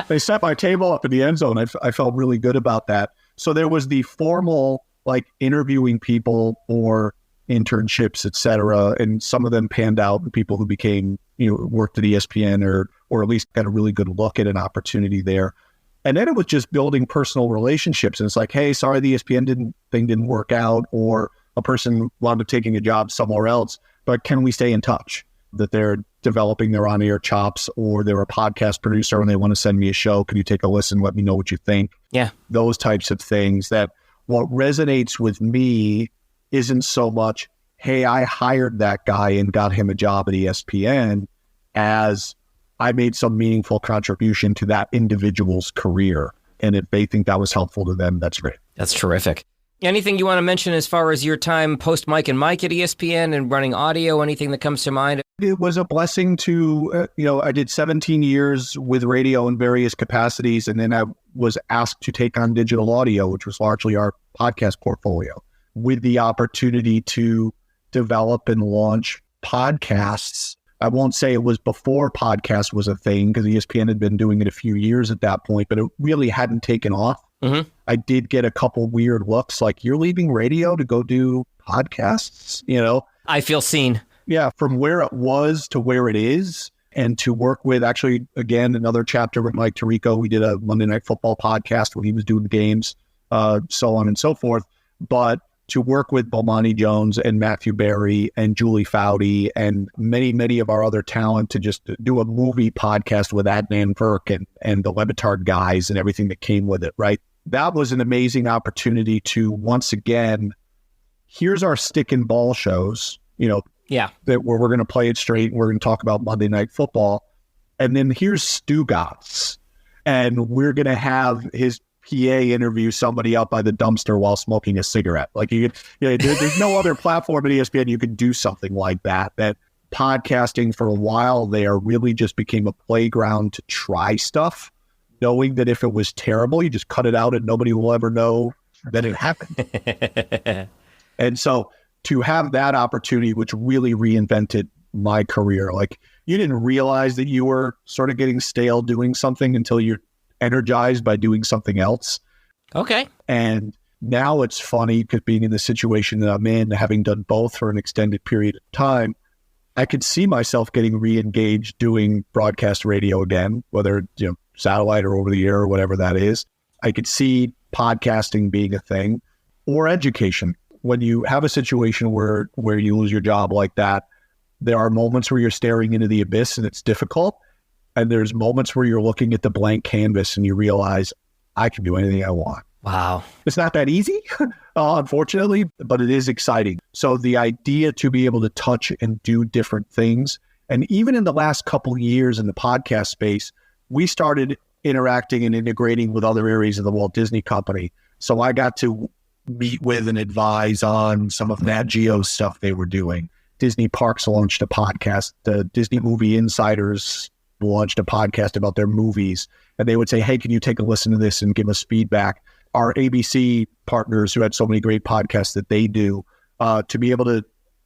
They set my table up in the end zone. I felt really good about that. So there was the formal, interviewing people for internships, et cetera. And some of them panned out, the people who became, worked at ESPN or at least got a really good look at an opportunity there. And then it was just building personal relationships. And it's like, hey, sorry, the ESPN thing didn't work out, or a person wound up taking a job somewhere else, but can we stay in touch? That they're developing their on-air chops, or they're a podcast producer and they want to send me a show. Can you take a listen? Let me know what you think. Yeah. Those types of things. That what resonates with me isn't so much, hey, I hired that guy and got him a job at ESPN, as I made some meaningful contribution to that individual's career. And if they think that was helpful to them, that's great. That's terrific. Anything you want to mention as far as your time post Mike and Mike at ESPN and running audio? Anything that comes to mind? It was a blessing to, I did 17 years with radio in various capacities. And then I was asked to take on digital audio, which was largely our podcast portfolio, with the opportunity to develop and launch podcasts. I won't say it was before podcast was a thing, because ESPN had been doing it a few years at that point, but it really hadn't taken off. Mm-hmm. I did get a couple weird looks, like, you're leaving radio to go do podcasts, I feel seen. Yeah, from where it was to where it is, and to work with, actually, again, another chapter with Mike Tirico. We did a Monday Night Football podcast when he was doing the games, so on and so forth. But to work with Bomani Jones and Matthew Berry and Julie Foudy and many, many of our other talent, to just do a movie podcast with Adnan Virk and the Levitard guys and everything that came with it, right? That was an amazing opportunity to, once again, here's our stick and ball shows, that where we're going to play it straight and we're going to talk about Monday Night Football. And then here's Stugotz, and we're going to have his PA interview somebody out by the dumpster while smoking a cigarette. Like, there's no other platform at ESPN you could do something like that. That podcasting for a while there really just became a playground to try stuff, knowing that if it was terrible, you just cut it out and nobody will ever know that it happened. And so to have that opportunity, which really reinvented my career, like, you didn't realize that you were sort of getting stale doing something until you're energized by doing something else. Okay. And now it's funny because being in the situation that I'm in, having done both for an extended period of time, I could see myself getting re-engaged doing broadcast radio again, whether, satellite or over the air or whatever that is. I could see podcasting being a thing, or education. When you have a situation where you lose your job like that, there are moments where you're staring into the abyss and it's difficult. And there's moments where you're looking at the blank canvas and you realize, I can do anything I want. Wow. It's not that easy, unfortunately, but it is exciting. So the idea to be able to touch and do different things, and even in the last couple of years in the podcast space, we started interacting and integrating with other areas of the Walt Disney Company. So I got to meet with and advise on some of Nat Geo's stuff they were doing. Disney Parks launched a podcast. The Disney Movie Insiders launched a podcast about their movies. And they would say, hey, can you take a listen to this and give us feedback? Our ABC partners, who had so many great podcasts that they do, to be able to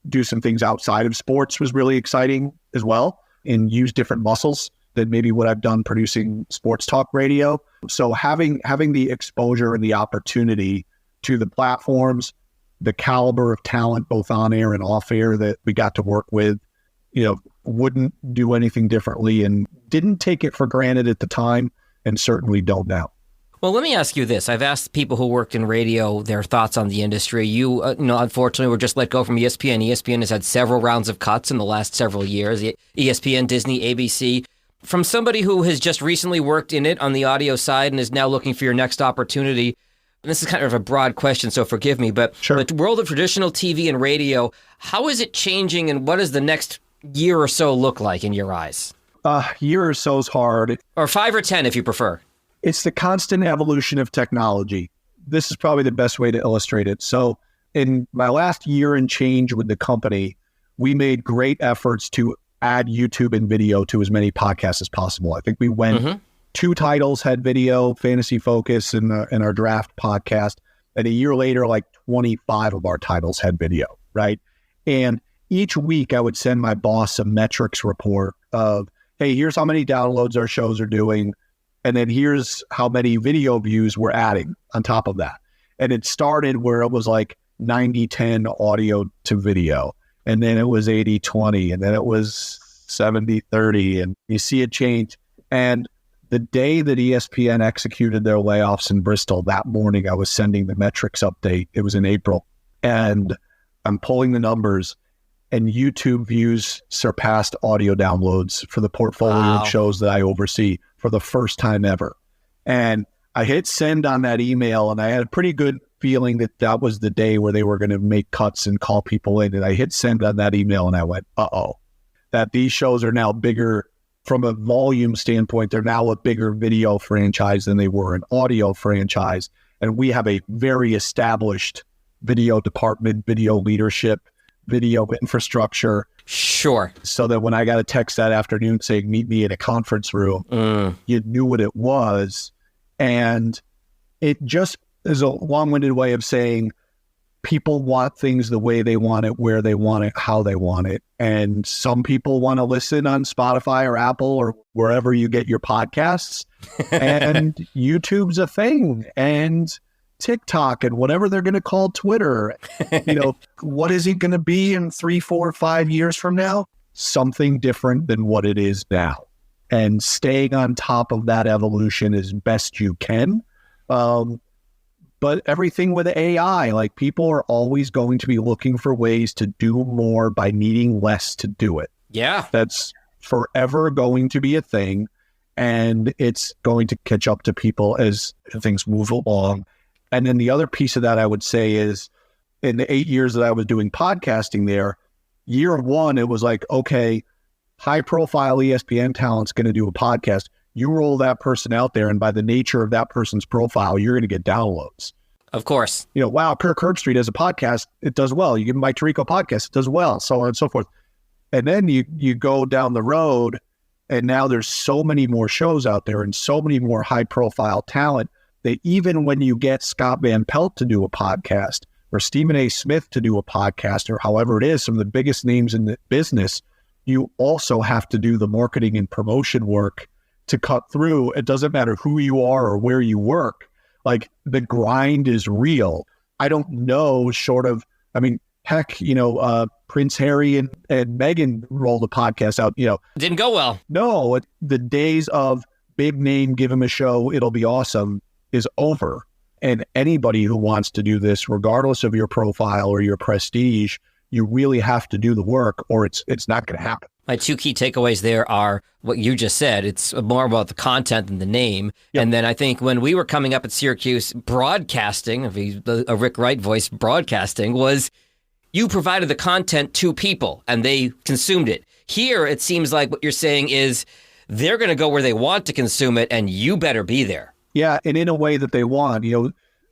do some things outside of sports was really exciting as well, and use different muscles than maybe what I've done producing sports talk radio. So having the exposure and the opportunity to the platforms, the caliber of talent, both on air and off air, that we got to work with, wouldn't do anything differently, and didn't take it for granted at the time, and certainly don't now. Well, let me ask you this. I've asked people who worked in radio their thoughts on the industry. You, unfortunately, were just let go from ESPN. ESPN has had several rounds of cuts in the last several years. ESPN, Disney, ABC. From somebody who has just recently worked in it on the audio side and is now looking for your next opportunity, and this is kind of a broad question, so forgive me, but sure. The world of traditional TV and radio, how is it changing, and what does the next year or so look like in your eyes? Year or so is hard. Or 5 or 10, if you prefer. It's the constant evolution of technology. This is probably the best way to illustrate it. So in my last year and change with the company, we made great efforts to add YouTube and video to as many podcasts as possible. I think we went 2 titles had video, Fantasy Focus and our draft podcast. And a year later, like 25 of our titles had video, right? And each week I would send my boss a metrics report of, hey, here's how many downloads our shows are doing. And then here's how many video views we're adding on top of that. And it started where it was like 90-10 audio to video. And then it was 80-20. And then it was 70-30. And you see it change. And the day that ESPN executed their layoffs in Bristol, that morning I was sending the metrics update. It was in April. And I'm pulling the numbers. And YouTube views surpassed audio downloads for the portfolio of shows that I oversee for the first time ever. And I hit send on that email, and I had a pretty good feeling that that was the day where they were going to make cuts and call people in. And I hit send on that email, and I went, that these shows are now bigger from a volume standpoint. They're now a bigger video franchise than they were an audio franchise. And we have a very established video department, video leadership, video infrastructure. Sure. So that when I got a text that afternoon saying, meet me in a conference room, you knew what it was. And it just is a long-winded way of saying people want things the way they want it, where they want it, how they want it. And some people want to listen on Spotify or Apple or wherever you get your podcasts. And YouTube's a thing. And TikTok and whatever they're going to call Twitter. What is it going to be in 3, 4, 5 years from now? Something different than what it is now. And staying on top of that evolution as best you can. But everything with AI, like people are always going to be looking for ways to do more by needing less to do it. Yeah. That's forever going to be a thing. And it's going to catch up to people as things move along. And then the other piece of that I would say is in the 8 years that I was doing podcasting there, year 1, it was like, okay, high-profile ESPN talent's going to do a podcast. You roll that person out there, and by the nature of that person's profile, you're going to get downloads. Of course. Wow, Kirk Herbstreit has a podcast. It does well. You give him Mike Tirico podcast. It does well, so on and so forth. And then you go down the road, and now there's so many more shows out there and so many more high-profile talent that even when you get Scott Van Pelt to do a podcast or Stephen A. Smith to do a podcast or however it is, some of the biggest names in the business, you also have to do the marketing and promotion work to cut through. It doesn't matter who you are or where you work. Like, the grind is real. I don't know, heck, Prince Harry and Meghan rolled a podcast out, Didn't go well. No, the days of big name, give him a show, it'll be awesome is over. And anybody who wants to do this, regardless of your profile or your prestige, you really have to do the work or it's not going to happen. My two key takeaways there are what you just said. It's more about the content than the name. Yep. And then I think when we were coming up at Syracuse, broadcasting, a Rick Wright voice, broadcasting was you provided the content to people and they consumed it. Here, it seems like what you're saying is they're going to go where they want to consume it and you better be there. Yeah, and in a way that they want.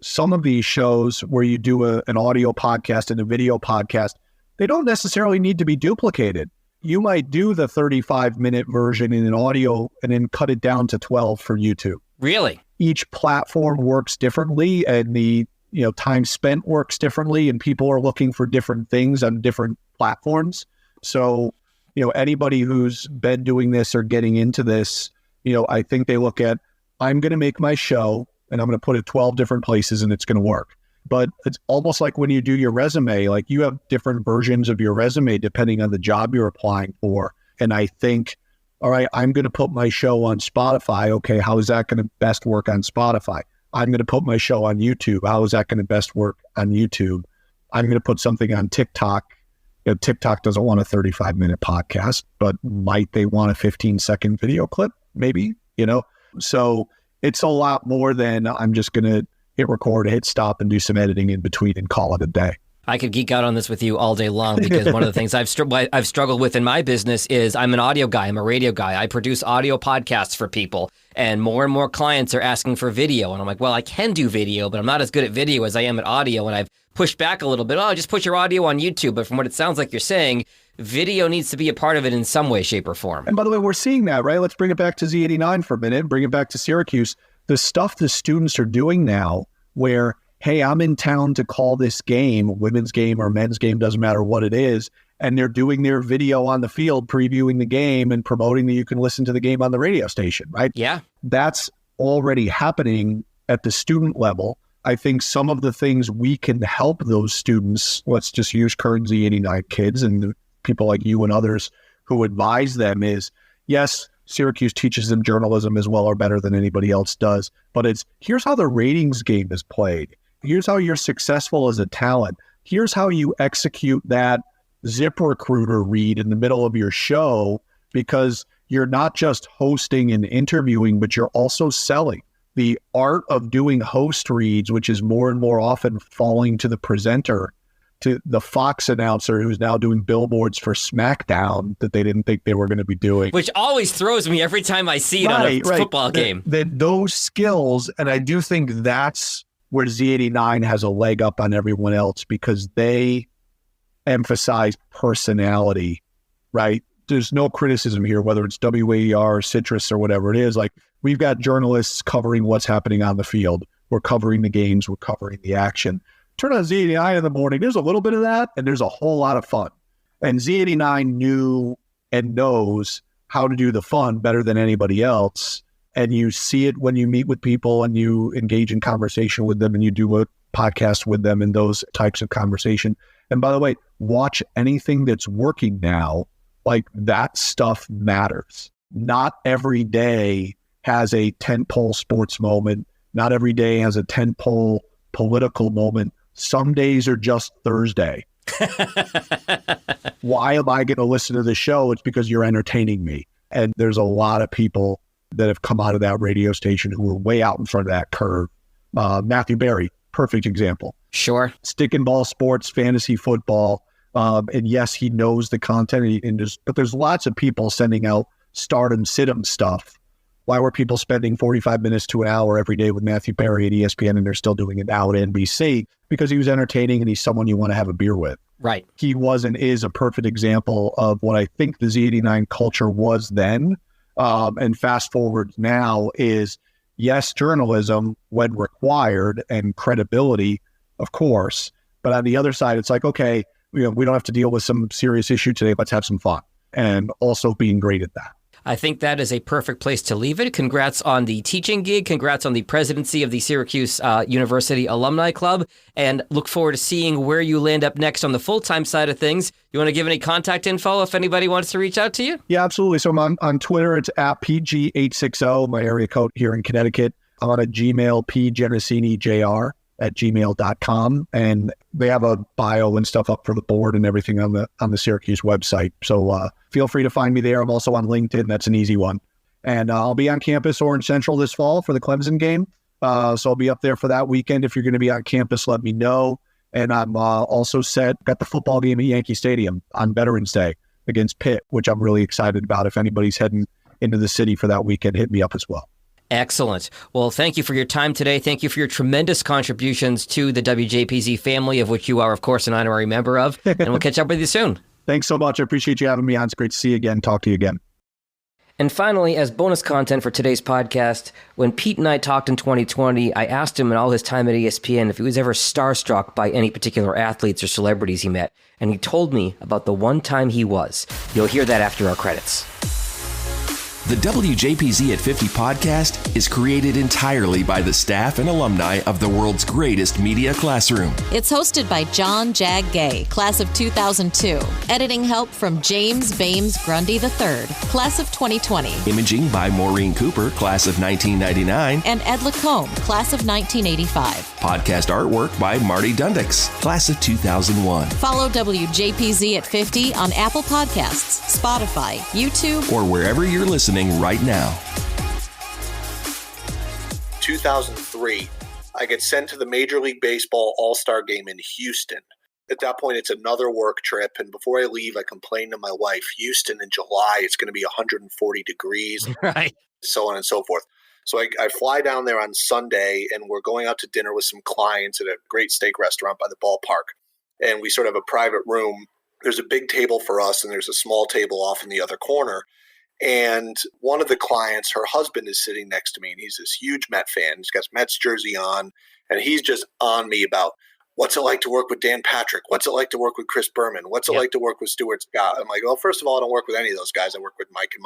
Some of these shows where you do an audio podcast and a video podcast, they don't necessarily need to be duplicated. You might do the 35-minute version in an audio and then cut it down to 12 for YouTube. Really? Each platform works differently and the time spent works differently and people are looking for different things on different platforms. So, anybody who's been doing this or getting into this, I think they look at, I'm going to make my show and I'm going to put it 12 different places and it's going to work. But it's almost like when you do your resume, like you have different versions of your resume depending on the job you're applying for. And I think, all right, I'm going to put my show on Spotify. Okay, how is that going to best work on Spotify? I'm going to put my show on YouTube. How is that going to best work on YouTube? I'm going to put something on TikTok. TikTok doesn't want a 35-minute podcast, but might they want a 15-second video clip? Maybe, So it's a lot more than I'm just going to hit record, hit stop, and do some editing in between and call it a day. I could geek out on this with you all day long because one of the things I've struggled with in my business is I'm an audio guy. I'm a radio guy. I produce audio podcasts for people and more clients are asking for video. And I'm like, well, I can do video, but I'm not as good at video as I am at audio. And I've pushed back a little bit. Just put your audio on YouTube. But from what it sounds like you're saying, video needs to be a part of it in some way, shape, or form. And by the way, we're seeing that, right? Let's bring it back to Z89 for a minute, bring it back to Syracuse. The stuff the students are doing now where, hey, I'm in town to call this game, women's game or men's game, doesn't matter what it is, and they're doing their video on the field, previewing the game and promoting that you can listen to the game on the radio station, right? Yeah. That's already happening at the student level. I think some of the things we can help those students, let's just use current Z89 kids and people like you and others who advise them is, yes, Syracuse teaches them journalism as well or better than anybody else does, but it's here's how the ratings game is played. Here's how you're successful as a talent. Here's how you execute that ZipRecruiter read in the middle of your show, because you're not just hosting and interviewing, but you're also selling. The art of doing host reads, which is more and more often falling to the presenter, to the Fox announcer who's now doing billboards for SmackDown that they didn't think they were going to be doing. Which always throws me every time I see it on a football game. Those skills, and I do think that's where Z89 has a leg up on everyone else because they emphasize personality, right? There's no criticism here, whether it's WAER, Citrus, or whatever it is. Like, we've got journalists covering what's happening on the field. We're covering the games. We're covering the action. Turn on Z89 in the morning. There's a little bit of that, and there's a whole lot of fun. And Z89 knew and knows how to do the fun better than anybody else. And you see it when you meet with people and you engage in conversation with them and you do a podcast with them and those types of conversation. And by the way, watch anything that's working now. Like, that stuff matters. Not every day has a tentpole sports moment. Not every day has a tentpole political moment. Some days are just Thursday. Why am I going to listen to the show? It's because you're entertaining me. And there's a lot of people that have come out of that radio station who were way out in front of that curve. Matthew Berry, perfect example. Sure. Stick and ball sports, fantasy football. And yes, he knows the content, but there's lots of people sending out stardom, sit-em stuff. Why were people spending 45 minutes to an hour every day with Matthew Perry at ESPN, and they're still doing it now at NBC? Because he was entertaining and he's someone you want to have a beer with. Right. He was and is a perfect example of what I think the Z89 culture was then. And fast forward now is, yes, journalism when required and credibility, of course. But on the other side, it's like, okay, we don't have to deal with some serious issue today. Let's have some fun. And also being great at that. I think that is a perfect place to leave it. Congrats on the teaching gig. Congrats on the presidency of the Syracuse University Alumni Club. And look forward to seeing where you land up next on the full-time side of things. You want to give any contact info if anybody wants to reach out to you? Yeah, absolutely. So I'm on Twitter. It's at PG860, my area code here in Connecticut. I'm on a Gmail, pgianesinijr@gmail.com. And they have a bio and stuff up for the board and everything on the Syracuse website. So feel free to find me there. I'm also on LinkedIn. That's an easy one. And I'll be on campus Orange Central this fall for the Clemson game. So I'll be up there for that weekend. If you're going to be on campus, let me know. And I'm also got the football game at Yankee Stadium on Veterans Day against Pitt, which I'm really excited about. If anybody's heading into the city for that weekend, hit me up as well. Excellent. Well, thank you for your time today. Thank you for your tremendous contributions to the WJPZ family, of which you are, of course, an honorary member of. And we'll catch up with you soon. Thanks so much. I appreciate you having me on. It's great to see you again. Talk to you again. And finally, as bonus content for today's podcast, when Pete and I talked in 2020, I asked him in all his time at ESPN if he was ever starstruck by any particular athletes or celebrities he met. And he told me about the one time he was. You'll hear that after our credits. The WJPZ at 50 podcast is created entirely by the staff and alumni of the world's greatest media classroom. It's hosted by John Jag Gay, class of 2002. Editing help from James Bames Grundy III, class of 2020. Imaging by Maureen Cooper, class of 1999. And Ed Lacombe, class of 1985. Podcast artwork by Marty Dundix, class of 2001. Follow WJPZ at 50 on Apple Podcasts, Spotify, YouTube, or wherever you're listening right now. 2003, I get sent to the Major League Baseball All-Star Game in Houston. At that point, it's another work trip, and before I leave, I complain to my wife, Houston in July, it's going to be 140 degrees, right? So on and so forth. So I fly down there on Sunday, and we're going out to dinner with some clients at a great steak restaurant by the ballpark, and we sort of have a private room. There's a big table for us, and there's a small table off in the other corner. And one of the clients, her husband, is sitting next to me, and he's this huge Met fan. He's got his Mets jersey on, and he's just on me about what's it like to work with Dan Patrick? What's it like to work with Chris Berman? What's it like to work with Stuart Scott? I'm like, well, first of all, I don't work with any of those guys. I work with Mike and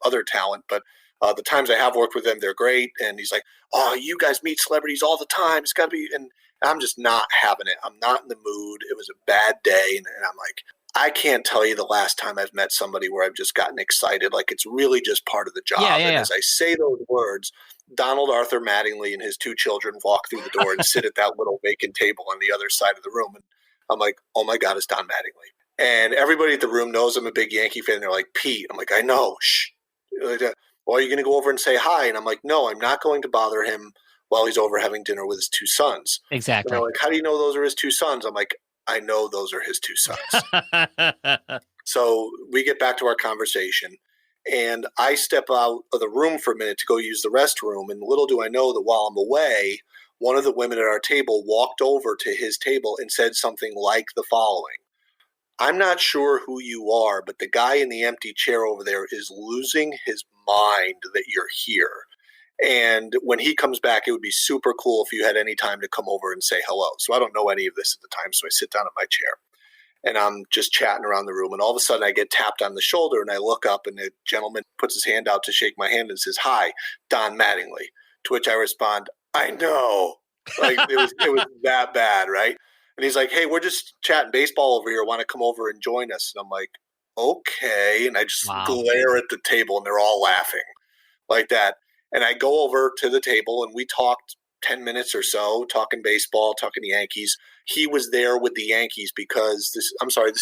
other talent, but the times I have worked with them, they're great. And he's like, oh, you guys meet celebrities all the time. It's got to be – and I'm just not having it. I'm not in the mood. It was a bad day, and I'm like – I can't tell you the last time I've met somebody where I've just gotten excited. Like it's really just part of the job. And as I say those words, Donald Arthur Mattingly and his two children walk through the door and sit at that little vacant table on the other side of the room. And I'm like, oh my God, it's Don Mattingly. And everybody at the room knows I'm a big Yankee fan. They're like, Pete. I'm like, I know. Shh. Well, are you going to go over and say hi? And I'm like, no, I'm not going to bother him while he's over having dinner with his two sons. Exactly. And they're like, how do you know those are his two sons? I'm like, I know those are his two sons. So we get back to our conversation, and I step out of the room for a minute to go use the restroom. And little do I know that while I'm away, one of the women at our table walked over to his table and said something like the following: I'm not sure who you are, but the guy in the empty chair over there is losing his mind that you're here. And when he comes back, it would be super cool if you had any time to come over and say hello. So I don't know any of this at the time. So I sit down at my chair and I'm just chatting around the room. And all of a sudden I get tapped on the shoulder and I look up and the gentleman puts his hand out to shake my hand and says, hi, Don Mattingly. To which I respond, I know. Like it was that bad, right? And he's like, hey, we're just chatting baseball over here. Want to come over and join us? And I'm like, okay. And I just glare at the table and they're all laughing like that. And I go over to the table and we talked 10 minutes or so, talking baseball, talking the Yankees. He was there with the Yankees because this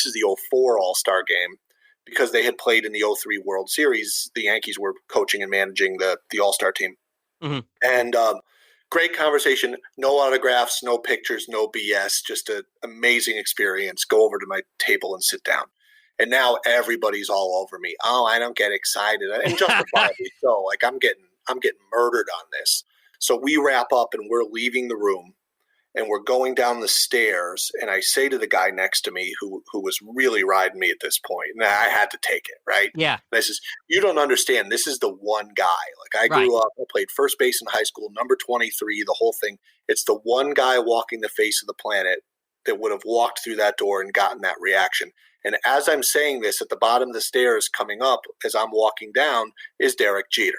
is the 04 All-Star game, because they had played in the 03 World Series. The Yankees were coaching and managing the All-Star team. Mm-hmm. And great conversation, no autographs, no pictures, no BS, just an amazing experience. Go over to my table and sit down. And now everybody's all over me. Oh, I don't get excited. And justifiably so. Like I'm getting murdered on this. So we wrap up and we're leaving the room and we're going down the stairs. And I say to the guy next to me who was really riding me at this point, and I had to take it, right? Yeah. And I says, you don't understand. This is the one guy. Like I grew up, I played first base in high school, number 23, the whole thing. It's the one guy walking the face of the planet that would have walked through that door and gotten that reaction. And as I'm saying this, at the bottom of the stairs coming up as I'm walking down is Derek Jeter.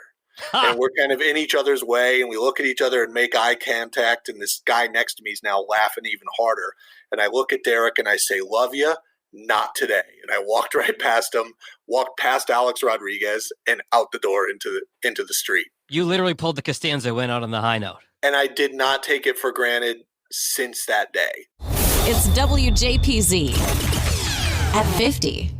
And we're kind of in each other's way, and we look at each other and make eye contact, and this guy next to me is now laughing even harder. And I look at Derek and I say, love you, not today. And I walked right past him, walked past Alex Rodriguez, and out the door into the street. You literally pulled the Costanza win out on the high note. And I did not take it for granted since that day. It's WJPZ at 50.